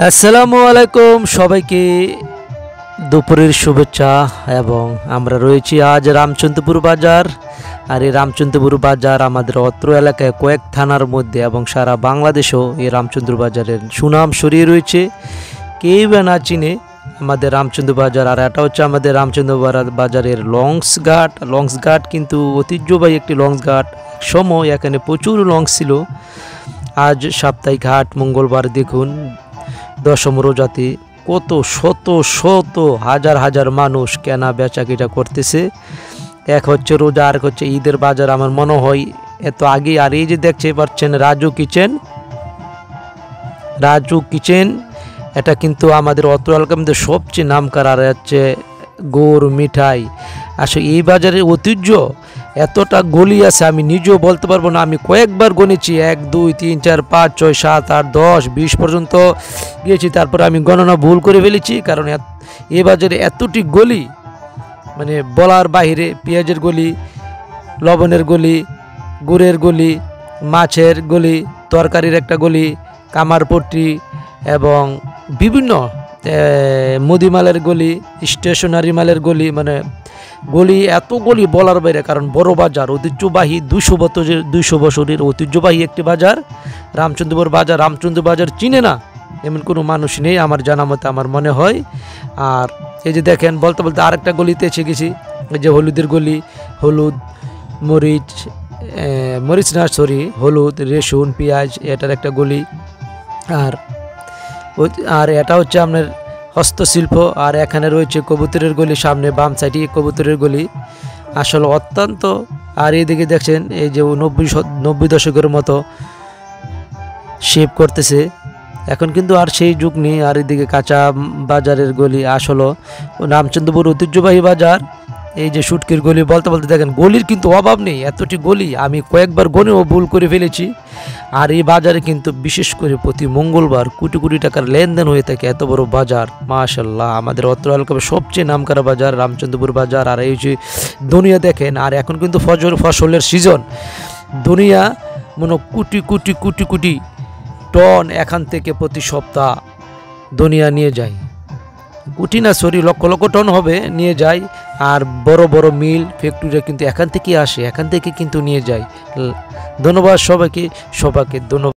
আসসালামু আলাইকুম সবাইকে দুপুরের শুভেচ্ছা। এবং আমরা রয়েছি আজ রামচন্দ্রপুর বাজার। আর এই রামচন্দ্রপুর বাজার আমাদের অত্র এলাকায় কয়েক থানার মধ্যে এবং সারা বাংলাদেশেও এই রামচন্দ্র বাজারের সুনাম ছড়িয়ে রয়েছে। কেউ বা না চিনে আমাদের রামচন্দ্র বাজার। আর এটা হচ্ছে আমাদের রামচন্দ্র বাজারের লঞ্চ ঘাট কিন্তু ঐতিহ্যবাহী একটি লঞ্চ ঘাট। সময় এখানে প্রচুর লঞ্চ ছিল। আজ সাপ্তাহিক হাট মঙ্গলবার, দেখুন দশম রোজাতে কত শত শত হাজার হাজার মানুষ কেনা বেচাকিটা করতেছে। এক হচ্ছে রোজা, আর হচ্ছে ঈদের বাজার আমার মনে হয় এত আগে। আর এই যে দেখতে পাচ্ছেন রাজু কিচেন, এটা কিন্তু আমাদের অত্র এলাকার মধ্যে সবচেয়ে নামকরা। আর হচ্ছে গুড় মিঠাই। আসলে এই বাজারের ঐতিহ্য এতটা গলি আছে আমি নিজেও বলতে পারবো না। আমি কয়েকবার গণেছি, 1 2 3 4 5 6 7 8 10 20 পর্যন্ত গিয়েছি। তারপরে আমি গণনা ভুল করে ফেলেছি, কারণ এই বাজারে এতটি গলি মানে বলার বাহিরে। পেঁয়াজের গলি, লবণের গলি, গুড়ের গলি, মাছের গলি, তরকারির একটা গলি, কামারপট্টি এবং বিভিন্ন মুদিমালের গলি, স্টেশনারি মালের গলি, মানে গলি এত গলি বলার বাইরে। কারণ বড় বাজার, ঐতিহ্যবাহী 200 বছরের ঐতিহ্যবাহী একটি বাজার রামচন্দ্রপুর বাজার। রামচন্দ্র বাজার চিনে না এমন কোনো মানুষ নেই আমার জানা মতে, আমার মনে হয়। আর এই যে দেখেন, বলতে বলতে আরেকটা গলিতে এসে গেছি। এই যে হলুদের গলি, হলুদ হলুদ, রসুন, পেঁয়াজ, এটার একটা গলি। আর এটা হচ্ছে আপনার হস্তশিল্প। আর এখানে রয়েছে কবুতরের গলি, সামনে বাম সাইডে কবুতরের গলি আসলে অত্যন্ত। আর এইদিকে দেখছেন এই যে 90 দশকের মতো শেপ করতেছে। এখন কিন্তু আর সেই যুগ নেই। আর এদিকে কাঁচা বাজারের গলি আসলে রামচন্দ্রপুর ঐতিহ্যবাহী বাজার। এই যে শুটকির গলি, বলতে বলতে দেখেন গলির কিন্তু অভাব নেই, এতটি গলি আমি কয়েকবার গনেও ভুল করে ফেলেছি। আর এই বাজারে কিন্তু বিশেষ করে প্রতি মঙ্গলবার কোটি কোটি টাকার লেনদেন হয়ে থাকে। এত বড় বাজার, মাশাআল্লাহ। আমাদের অত্র এলাকার সবচেয়ে নামকরা বাজার রামচন্দ্রপুর বাজার। আর এই যে দুনিয়া দেখেন, আর এখন কিন্তু ফসলের সিজন। দুনিয়া মনে কোটি কোটি কোটি কোটি টন এখান থেকে প্রতি সপ্তাহ দুনিয়া নিয়ে যায়। কোটি না লক্ষ লক্ষ টন হবে নিয়ে যায়। আর বড় বড় মিল ফ্যাক্টরি কিন্তু এখান থেকে আসে, এখান থেকে কিন্তু নিয়ে যায়। ধন্যবাদ সবাইকে ধন্যবাদ।